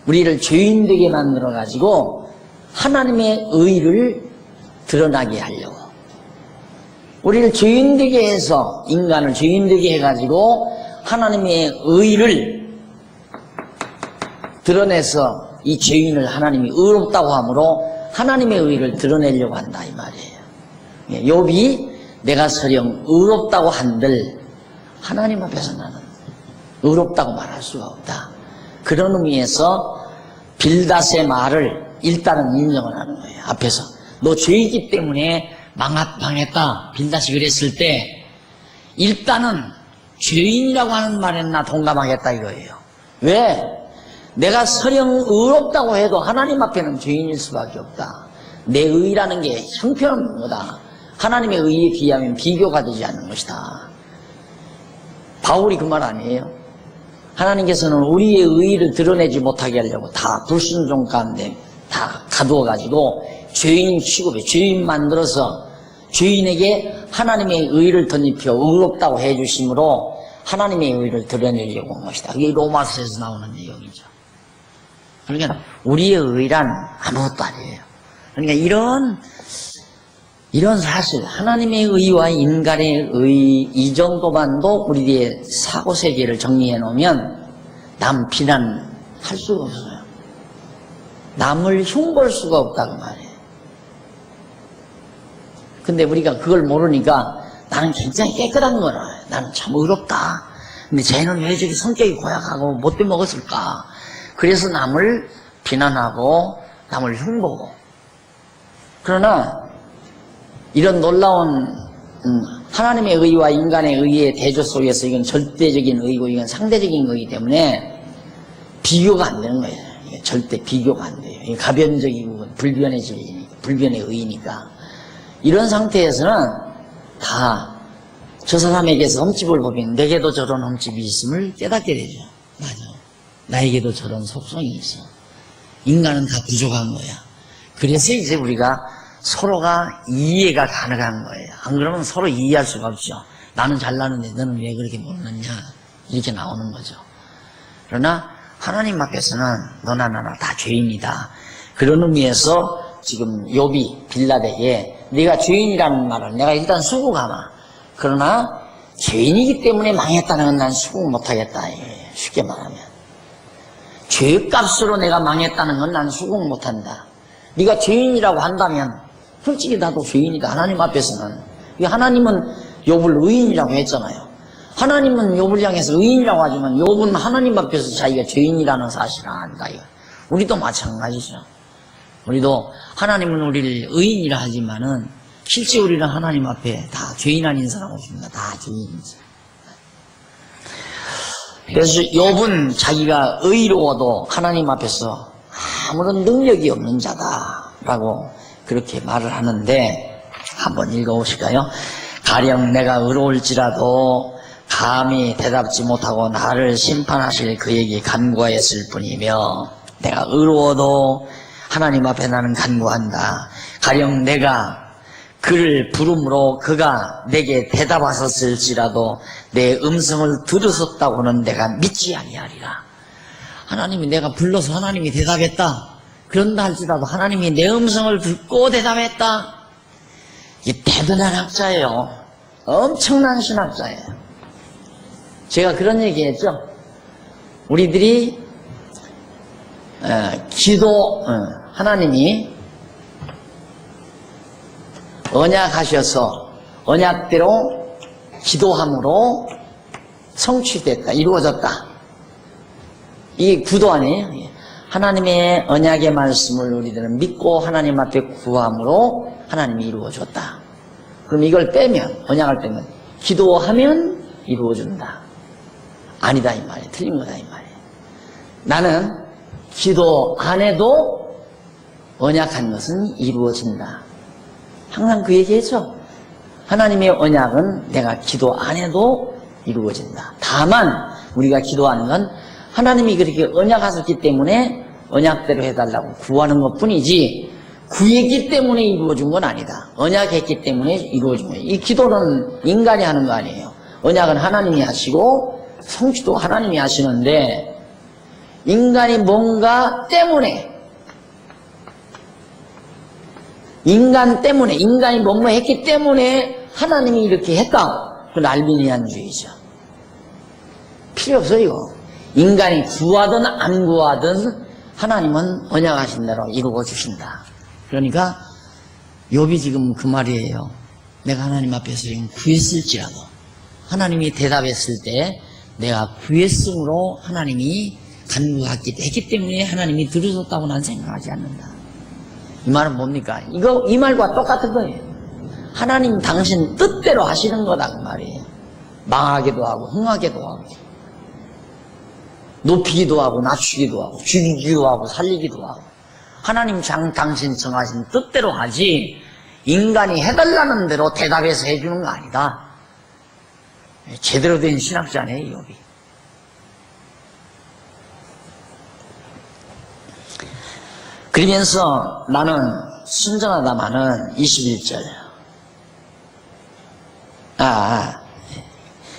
우리를 죄인 되게 만들어가지고 하나님의 의를 드러나게 하려고. 우리를 죄인 되게 해서, 인간을 죄인 되게 해가지고 하나님의 의를 드러내서 이 죄인을 하나님이 의롭다고 하므로 하나님의 의를 드러내려고 한다 이 말이에요. 욥이 내가 설령 의롭다고 한들 하나님 앞에서 나는 의롭다고 말할 수가 없다. 그런 의미에서 빌닷의 말을 일단은 인정을 하는 거예요. 앞에서 너 죄이기 때문에 망했다. 빌닷이 그랬을 때 일단은 죄인이라고 하는 말에 나 동감하겠다 이거예요. 왜? 내가 설령 의롭다고 해도 하나님 앞에는 죄인일 수밖에 없다. 내 의라는 게 형편없는 거다. 하나님의 의에 비하면 비교가 되지 않는 것이다. 바울이 그 말 아니에요? 하나님께서는 우리의 의를 드러내지 못하게 하려고 다 불순종 가운데 다 가두어가지고 죄인 취급해, 죄인 만들어서 죄인에게 하나님의 의를 덧입혀 의롭다고 해주심으로 하나님의 의를 드러내려고 한 것이다. 그게 로마서에서 나오는 내용이죠. 그러니까 우리의 의란 아무것도 아니에요. 그러니까 이런 사실, 하나님의 의와 인간의 의, 이 정도만도 우리의 사고세계를 정리해 놓으면 남 비난할 수가 없어요. 남을 흉볼 수가 없다고 말이에요. 근데 우리가 그걸 모르니까 나는 굉장히 깨끗한 거라. 나는 참 의롭다. 근데 쟤는 왜 저기 성격이 고약하고 못돼 먹었을까? 그래서 남을 비난하고 남을 흉보고. 그러나 이런 놀라운 하나님의 의와 인간의 의의 대조 속에서 이건 절대적인 의고 이건 상대적인 의이기 때문에 비교가 안 되는 거예요. 절대 비교가 안 돼요. 가변적이고 불변의 의니까. 이런 상태에서는 다 저 사람에게서 흠집을 보면 내게도 저런 흠집이 있음을 깨닫게 되죠. 맞아. 나에게도 저런 속성이 있어. 인간은 다 부족한 거야. 그래서 이제 우리가 서로가 이해가 가능한 거예요. 안 그러면 서로 이해할 수가 없죠. 나는 잘나는데 너는 왜 그렇게 못났냐 이렇게 나오는 거죠. 그러나 하나님 앞에서는 너나 나나 다 죄인이다. 그런 의미에서 지금 욥이 빌닷에게 네가 죄인이라는 말을 내가 일단 수긍하마. 그러나 죄인이기 때문에 망했다는 건 난 수긍 못하겠다. 쉽게 말하면 죄값으로 내가 망했다는 건 난 수긍 못한다. 네가 죄인이라고 한다면 솔직히 나도 죄인이다. 하나님 앞에서는. 하나님은 욥을 의인이라고 했잖아요. 하나님은 욥을 향해서 의인이라고 하지만 욥은 하나님 앞에서 자기가 죄인이라는 사실을 안다. 우리도 마찬가지죠. 우리도 하나님은 우리를 의인이라 하지만은 실제 우리는 하나님 앞에 다 죄인 아닌 사람 없습니다. 다 죄인이죠. 그래서 욥은 자기가 의로워도 하나님 앞에서 아무런 능력이 없는 자다라고 그렇게 말을 하는데 한번 읽어보실까요? 가령 내가 의로울지라도 감히 대답지 못하고 나를 심판하실 그에게 간구하였을 뿐이며 내가 의로워도 하나님 앞에 나는 간구한다. 가령 내가 그를 부름으로 그가 내게 대답하셨을지라도 내 음성을 들으셨다고는 내가 믿지 아니하리라. 하나님이 내가 불러서 하나님이 대답했다. 그런다 할지라도 하나님이 내 음성을 듣고 대답했다. 이게 대단한 학자예요. 엄청난 신학자예요. 제가 그런 얘기 했죠. 우리들이 하나님이 언약하셔서 언약대로 기도함으로 성취됐다. 이루어졌다. 이게 구도 아니에요. 하나님의 언약의 말씀을 우리들은 믿고 하나님 앞에 구함으로 하나님이 이루어줬다. 그럼 이걸 빼면, 언약을 빼면 기도하면 이루어준다. 아니다 이 말이에요. 틀린 거다 이 말이에요. 나는 기도 안 해도 언약한 것은 이루어진다. 항상 그 얘기했죠. 하나님의 언약은 내가 기도 안 해도 이루어진다. 다만 우리가 기도하는 건 하나님이 그렇게 언약하셨기 때문에 언약대로 해달라고 구하는 것뿐이지 구했기 때문에 이루어진 건 아니다. 언약했기 때문에 이루어진 거예요. 이 기도는 인간이 하는 거 아니에요. 언약은 하나님이 하시고 성취도 하나님이 하시는데 인간이 뭔가 때문에 인간이 뭐뭐 했기 때문에 하나님이 이렇게 했다. 그건 알비니안주의죠. 필요 없어요 이거. 인간이 구하든 안 구하든 하나님은 언약하신 대로 이루어 주신다. 그러니까 욥이 지금 그 말이에요. 내가 하나님 앞에서 지금 구했을지라도 하나님이 대답했을 때 내가 구했으므로 하나님이 간구했기 때문에 하나님이 들으셨다고 난 생각하지 않는다. 이 말은 뭡니까? 이 말과 똑같은 거예요. 하나님 당신 뜻대로 하시는 거다 그 말이에요. 망하게도 하고 흥하게도 하고 높이기도 하고 낮추기도 하고 죽이기도 하고 살리기도 하고 하나님 당신 정하신 뜻대로 하지 인간이 해달라는 대로 대답해서 해주는 거 아니다. 제대로 된 신학자네요 욥이. 그러면서 나는 순전하다마는 21절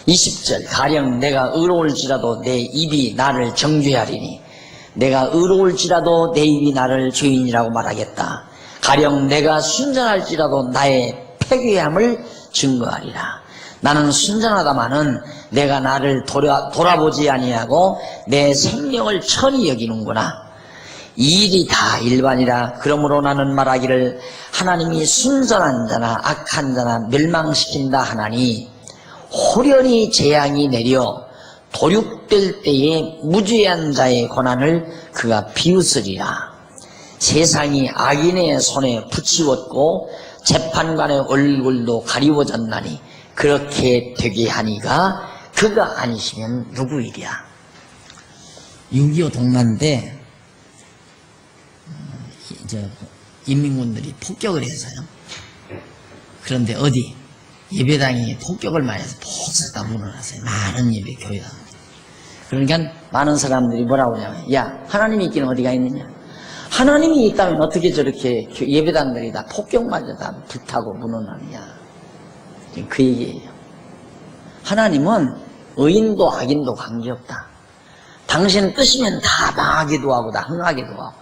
20절 가령 내가 의로울지라도 내 입이 나를 정죄하리니 내가 의로울지라도 내 입이 나를 죄인이라고 말하겠다. 가령 내가 순전할지라도 나의 패괴함을 증거하리라. 나는 순전하다마는 내가 나를 돌아보지 아니하고 내 생명을 천히 여기는구나. 이 일이 다 일반이라. 그러므로 나는 말하기를 하나님이 순전한 자나 악한 자나 멸망시킨다 하나니 호련히 재앙이 내려 도륙될 때에 무죄한 자의 고난을 그가 비웃으리라. 세상이 악인의 손에 붙이웠고 재판관의 얼굴도 가리워졌나니 그렇게 되게 하니가 그가 아니시면 누구이랴. 6.25 동란때 인민군들이 폭격을 했어요. 그런데 어디 예배당이 폭격을 많이 해서 폭삭 다 무너졌어요. 많은 예배 교회당. 그러니까 많은 사람들이 뭐라고 하냐면 야 하나님이 있기는 어디가 있느냐. 하나님이 있다면 어떻게 저렇게 예배당들이 다 폭격마저 다 불타고 무너나느냐. 그 얘기예요. 하나님은 의인도 악인도 관계없다. 당신 뜻이면 다 망하기도 하고 다 흥하기도 하고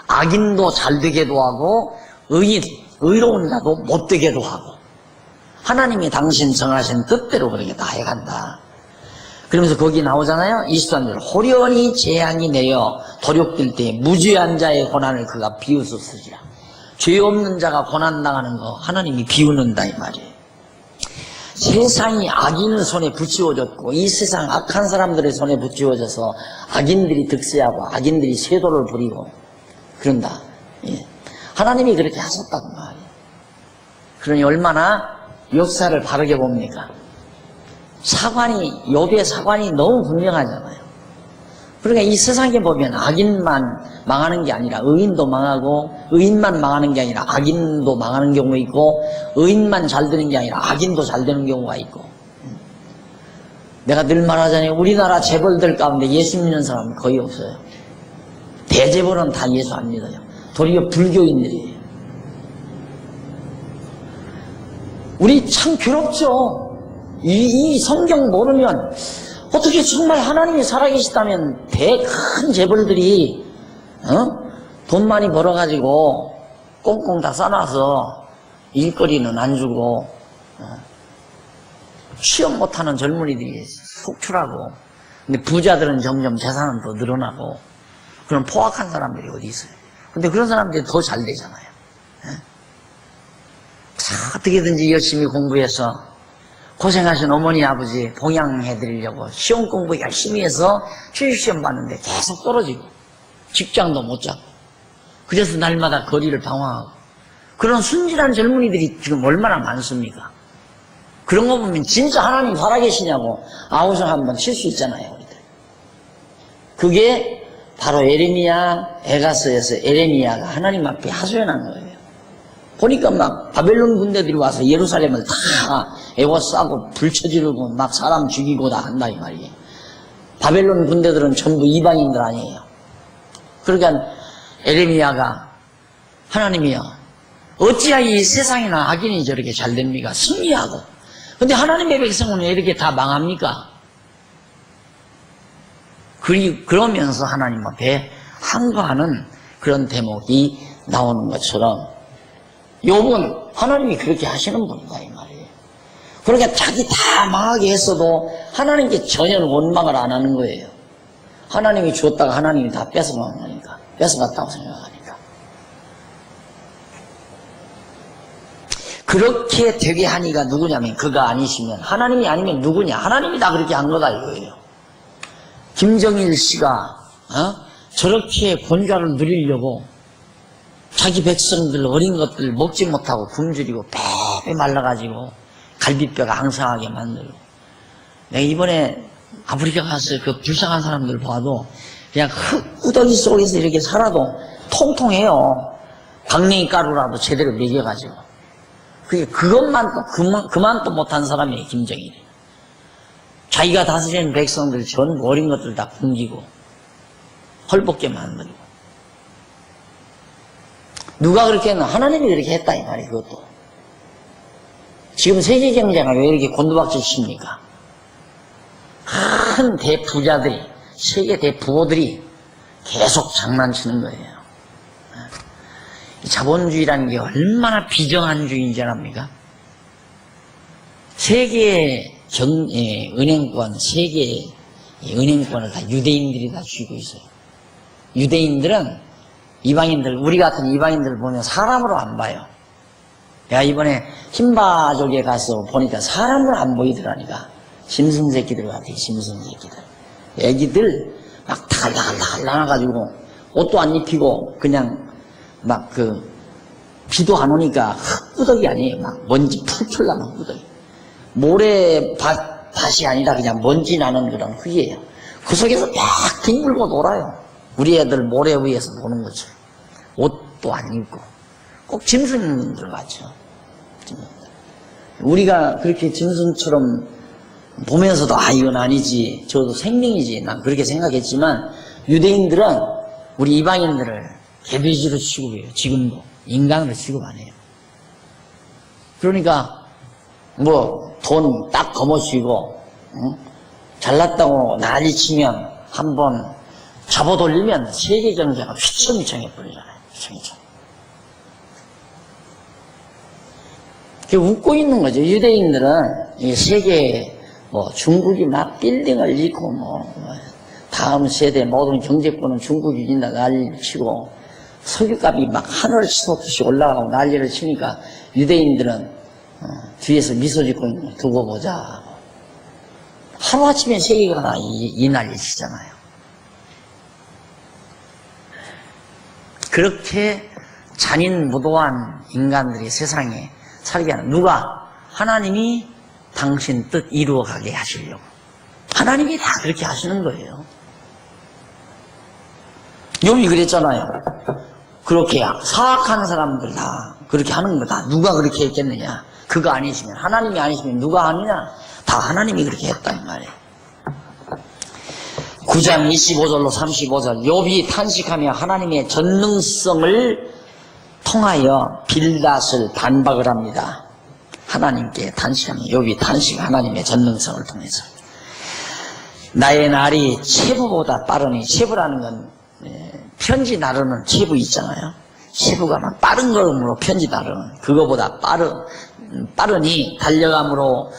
악인도 잘되게도 하고 의로운 자도 못되게도 하고 하나님이 당신 정하신 뜻대로 그렇게 다 해간다. 그러면서 거기 나오잖아요. 23절 호련히 재앙이 내려 도륙될 때 무죄한 자의 고난을 그가 비웃었으리라. 죄 없는 자가 고난당하는 거 하나님이 비웃는다 이 말이에요. 세상이 악인의 손에 붙이워졌고 이 세상 악한 사람들의 손에 붙이워져서 악인들이 득세하고 악인들이 쇄도를 부리고 그런다. 예. 하나님이 그렇게 하셨다고 말이에요. 그러니 얼마나 역사를 바르게 봅니까? 욥의 사관이 너무 분명하잖아요. 그러니까 이 세상에 보면 악인만 망하는 게 아니라 의인도 망하고 의인만 망하는 게 아니라 악인도 망하는 경우가 있고 의인만 잘 되는 게 아니라 악인도 잘 되는 경우가 있고 내가 늘 말하잖아요. 우리나라 재벌들 가운데 예수 믿는 사람은 거의 없어요. 대재벌은 다 예수 안 믿어요. 도리어 불교인들이에요. 우리 참 괴롭죠. 이 성경 모르면 어떻게 정말 하나님이 살아계시다면 큰 재벌들이 돈 많이 벌어가지고 꽁꽁 다 싸놔서 일거리는 안 주고 취업 못하는 젊은이들이 속출하고 근데 부자들은 점점 재산은 더 늘어나고 그런 포악한 사람들이 어디 있어요. 근데 그런 사람들이 더 잘 되잖아요. 어떻게든지 열심히 공부해서 고생하신 어머니 아버지 봉양해드리려고 시험 공부 열심히 해서 취직시험 봤는데 계속 떨어지고 직장도 못 잡고 그래서 날마다 거리를 방황하고 그런 순진한 젊은이들이 지금 얼마나 많습니까? 그런 거 보면 진짜 하나님 살아계시냐고 아우성 한번 칠 수 있잖아요. 우리들. 그게 바로 에가서에서 에레미야가 하나님 앞에 하소연한 거예요. 보니까 막 바벨론 군대들이 와서 예루살렘을 다 에워싸고 불쳐지르고 막 사람 죽이고 다 한다 이 말이에요. 바벨론 군대들은 전부 이방인들 아니에요. 그러니까 에레미야가 하나님이여 어찌하여 이 세상이나 악인이 저렇게 잘 됩니까? 승리하고 근데 하나님의 백성은 왜 이렇게 다 망합니까? 그러면서 하나님 앞에 항거하는 그런 대목이 나오는 것처럼 욥은 하나님이 그렇게 하시는 분이다 이 말이에요. 그러니까 자기 다 망하게 했어도 하나님께 전혀 원망을 안 하는 거예요. 하나님이 주었다가 하나님이 다 뺏어가니까, 뺏어갔다고 생각하니까. 그렇게 되게 하니가 누구냐면 그가 아니시면, 하나님이 아니면 누구냐? 하나님이 다 그렇게 한 거다 이거예요. 김정일 씨가 저렇게 권좌를 누리려고 자기 백성들 어린 것들 먹지 못하고 굶주리고 빼빼 말라가지고 갈비뼈가 앙상하게 만들고, 내가 이번에 아프리카 가서 그 불쌍한 사람들 봐도 그냥 흙구덩이 속에서 이렇게 살아도 통통해요. 강냉이 가루라도 제대로 먹여가지고. 그것만 또 그만 또 못한 사람이에요 김정일이. 자기가 다스리는 백성들 전부 어린 것들 다 굶기고 헐벗게 만들고. 누가 그렇게 했나? 하나님이 그렇게 했다 이 말이에요. 그것도 지금 세계 경제가 왜 이렇게 곤두박질 칩니까? 큰 대부자들이, 세계 대부호들이 계속 장난치는 거예요. 자본주의라는 게 얼마나 비정한 주의인지 압니까? 세계 은행권, 세계 은행권을 다 유대인들이 다 쥐고 있어요. 유대인들은 이방인들, 우리 같은 이방인들 보면 사람으로 안 봐요. 내가 이번에 힌바족에 가서 보니까 사람으로 안 보이더라니까. 짐승 새끼들 같아, 짐승 새끼들. 애기들 막 달라가지고 옷도 안 입히고 그냥 막 비도 안 오니까 흙구덕이 아니에요. 막 먼지 풀풀 나는 흙구덕이. 모래밭이 아니라 그냥 먼지 나는 그런 흙이에요. 그 속에서 막 뒹굴고 놀아요. 우리 애들 모래 위에서 노는 것처럼. 옷도 안 입고. 꼭 짐승들 같죠. 우리가 그렇게 짐승처럼 보면서도 이건 아니지, 저도 생명이지, 난 그렇게 생각했지만 유대인들은 우리 이방인들을 개돼지로 취급해요. 지금도 인간으로 취급 안 해요. 그러니까 뭐 돈 딱 거머쥐고 잘났다고 난리치면 한번 잡아돌리면 세계 경제가 휘청휘청해 버리잖아요. 휘청휘청. 웃고 있는 거죠. 유대인들은 이 세계 중국이 막 빌딩을 짓고 다음 세대 모든 경제권은 중국이 진다 난리를 치고 석유값이 막 하늘을 치솟듯이 올라가고 난리를 치니까 유대인들은 뒤에서 미소 짓고 있는 걸 두고 보자. 하루아침에 세계가 다 이 난리 치잖아요. 그렇게 잔인무도한 인간들이 세상에 살게 하는, 누가? 하나님이 당신 뜻 이루어가게 하시려고. 하나님이 다 그렇게 하시는 거예요. 욥이 그랬잖아요. 그렇게 사악한 사람들 다 그렇게 하는 거다. 누가 그렇게 했겠느냐? 그거 아니시면, 하나님이 아니시면 누가 하느냐? 다 하나님이 그렇게 했다 이 말이에요. 9장 25절로 35절 욥이 탄식하며 하나님의 전능성을 통하여 빌닷을 반박을 합니다. 하나님께 탄식하며 욥이 탄식, 하나님의 전능성을 통해서. 나의 날이 체부보다 빠르니, 체부라는 건 편지 나르는 체부 있잖아요. 체부가 막 빠른 걸음으로 편지 나르는, 그거보다 빠르니 달려감으로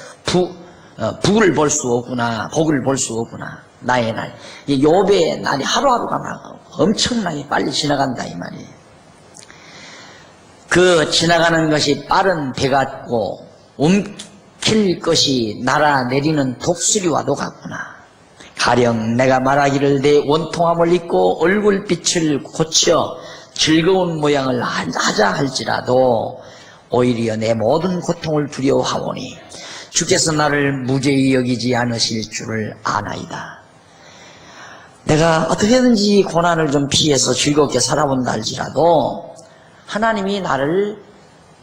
북을 볼 수 없구나, 복을 볼 수 없구나. 나의 날, 이 욥의 날이 하루하루가 막 엄청나게 빨리 지나간다 이 말이에요. 그 지나가는 것이 빠른 배 같고 움킬 것이 날아내리는 독수리와도 같구나. 가령 내가 말하기를 내 원통함을 잊고 얼굴빛을 고쳐 즐거운 모양을 하자 할지라도 오히려 내 모든 고통을 두려워하오니 주께서 나를 무죄히 여기지 않으실 줄을 아나이다. 내가 어떻게든지 고난을 좀 피해서 즐겁게 살아본다 할지라도 하나님이 나를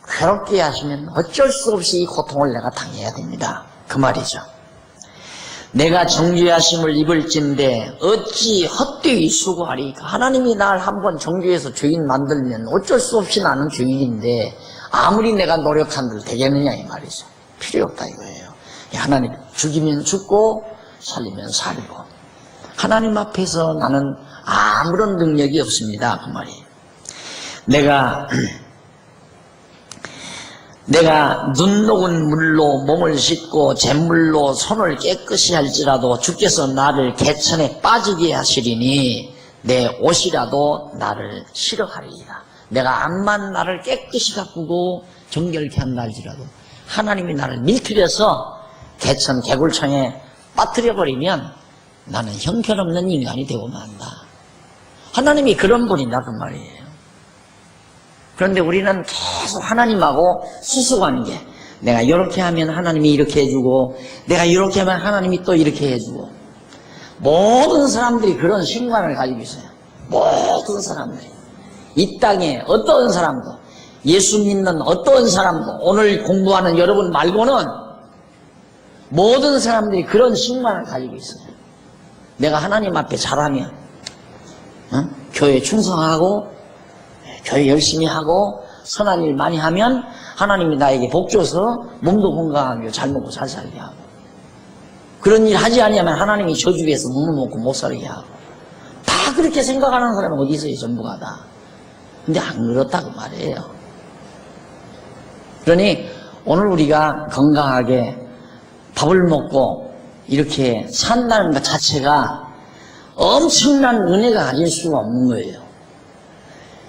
괴롭게 하시면 어쩔 수 없이 이 고통을 내가 당해야 됩니다. 그 말이죠. 내가 정죄하심을 입을진데 어찌 헛되이 수고하리까. 하나님이 날 한번 정죄해서 죄인 만들면 어쩔 수 없이 나는 죄인인데 아무리 내가 노력한들 되겠느냐 이 말이죠. 필요 없다 이거예요. 하나님 죽이면 죽고 살리면 살리고 하나님 앞에서 나는 아무런 능력이 없습니다. 그 말이에요. 내가 눈 녹은 물로 몸을 씻고 잿물로 손을 깨끗이 할지라도 주께서 나를 개천에 빠지게 하시리니 내 옷이라도 나를 싫어하리이다. 내가 암만 나를 깨끗이 가꾸고 정결케 한다 할지라도 하나님이 나를 밀틀려서 개천 개굴청에 빠뜨려버리면 나는 형편없는 인간이 되고 만다. 하나님이 그런 분이다 그 말이에요. 그런데 우리는 계속 하나님하고 수습하는 게 내가 이렇게 하면 하나님이 이렇게 해주고 내가 이렇게 하면 하나님이 또 이렇게 해주고 모든 사람들이 그런 신관을 가지고 있어요. 모든 사람들이 이 땅에 어떤 사람도 예수 믿는 어떤 사람도 오늘 공부하는 여러분 말고는 모든 사람들이 그런 신관을 가지고 있어요. 내가 하나님 앞에 잘하면 교회 충성하고 교회 열심히 하고 선한 일 많이 하면 하나님이 나에게 복 줘서 몸도 건강하고 잘 먹고 잘 살게 하고 그런 일 하지 않으면 하나님이 저주해서 못 먹고 못 살게 하고 다 그렇게 생각하는 사람은 어디 있어요? 전부가 다. 근데 안 그렇다고 말이에요. 그러니 오늘 우리가 건강하게 밥을 먹고 이렇게 산다는 것 자체가 엄청난 은혜가 아닐 수가 없는 거예요.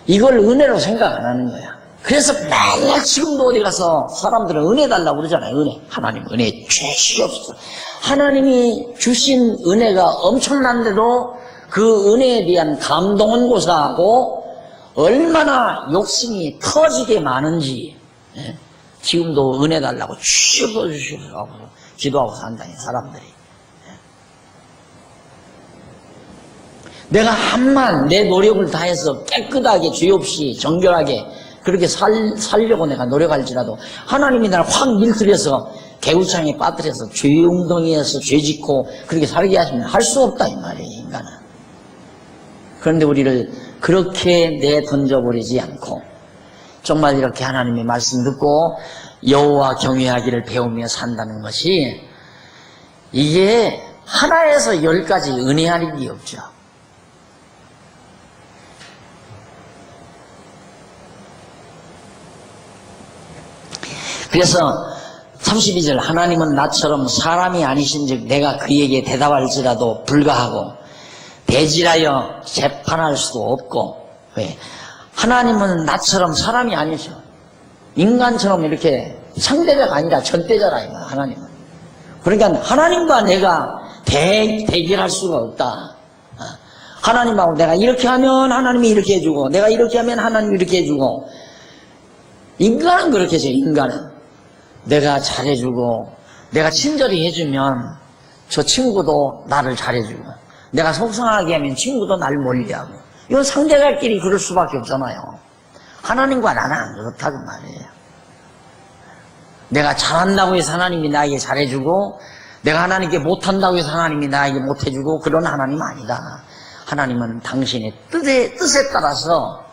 이걸 은혜로 생각 안 하는 거야. 그래서 맨날 지금도 어디 가서 사람들은 은혜 달라고 그러잖아요. 은혜. 하나님 은혜 주시옵소서. 하나님이 주신 은혜가 엄청난데도 그 은혜에 대한 감동은 고사하고 얼마나 욕심이 터지게 많은지 지금도 은혜 달라고 주시옵소서 기도하고 산다니 사람들이. 내가 한만 내 노력을 다해서 깨끗하게 죄 없이 정결하게 그렇게 살려고 내가 노력할지라도 하나님이 나를 확 밀들여서 개구창에 빠뜨려서 죄 웅덩이에서 죄 짓고 그렇게 살게 하시면 할 수 없다 이 말이에요. 인간은. 그런데 우리를 그렇게 내던져버리지 않고 정말 이렇게 하나님의 말씀 듣고 여호와 경외하기를 배우며 산다는 것이 이게 하나에서 10가지 은혜할 일이 없죠. 그래서 32절 하나님은 나처럼 사람이 아니신즉 내가 그에게 대답할지라도 불가하고 대질하여 재판할 수도 없고 왜? 하나님은 나처럼 사람이 아니셔. 인간처럼 이렇게 상대자가 아니라 전대자라 이거야 하나님은. 그러니까 하나님과 내가 대결할 수가 없다. 하나님하고 내가 이렇게 하면 하나님이 이렇게 해주고 내가 이렇게 하면 하나님이 이렇게 해주고 인간은 그렇게 해서 인간은 내가 잘해주고 내가 친절히 해주면 저 친구도 나를 잘해주고 내가 속상하게 하면 친구도 나를 멀리하고 이건 상대자끼리 그럴 수밖에 없잖아요. 하나님과 나는 안 그렇다고 말이에요. 내가 잘한다고 해서 하나님이 나에게 잘해주고 내가 하나님께 못한다고 해서 하나님이 나에게 못해주고 그런 하나님 아니다. 하나님은 당신의 뜻에 따라서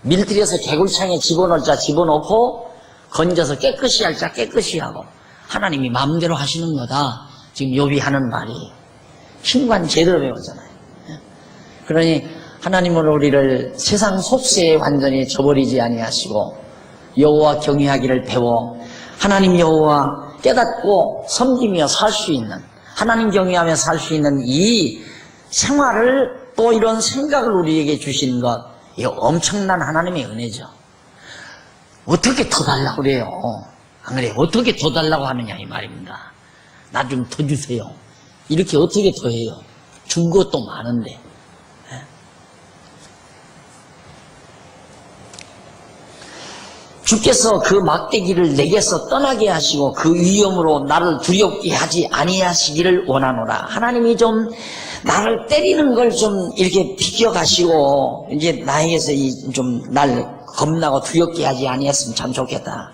밀들여서 개굴창에 집어넣을 자 집어넣고 건져서 깨끗이 할 자 깨끗이 하고 하나님이 마음대로 하시는 거다. 지금 욥이 하는 말이 신관 제대로 배웠잖아요. 그러니 하나님은 우리를 세상 속세에 완전히 저버리지 아니하시고 여호와 경외하기를 배워 하나님 여호와 깨닫고 섬기며 살 수 있는 하나님 경외하며 살 수 있는 이 생활을 또 이런 생각을 우리에게 주신 것 이거 엄청난 하나님의 은혜죠. 어떻게 더 달라고 그래요? 안 그래요? 어떻게 더 달라고 하느냐 이 말입니다. 나 좀 더 주세요. 이렇게 어떻게 더 해요? 준 것도 많은데. 주께서 그 막대기를 내게서 떠나게 하시고 그 위험으로 나를 두렵게 하지 아니하시기를 원하노라. 하나님이 좀 나를 때리는 걸 좀 이렇게 비켜가시고 이제 나에게서 좀 날 겁나고 두렵게 하지 아니했으면 참 좋겠다.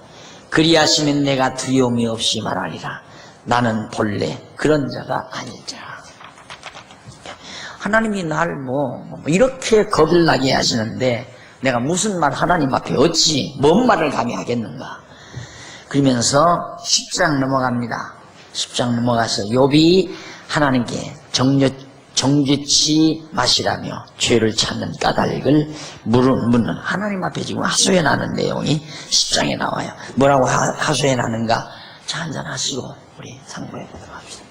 그리하시면 내가 두려움이 없이 말하리라. 나는 본래 그런 자가 아니자. 하나님이 날 이렇게 겁을 나게 하시는데 내가 무슨 말 하나님 앞에 어찌 뭔 말을 감히 하겠는가. 그러면서 10장 넘어갑니다. 10장 넘어가서 욥이 하나님께 정죄치 마시라며 죄를 찾는 까닭을 묻는 하나님 앞에 지금 하소연하는 내용이 10장에 나와요. 뭐라고 하소연하는가? 자, 한잔 하시고 우리 상고해 보도록 합시다.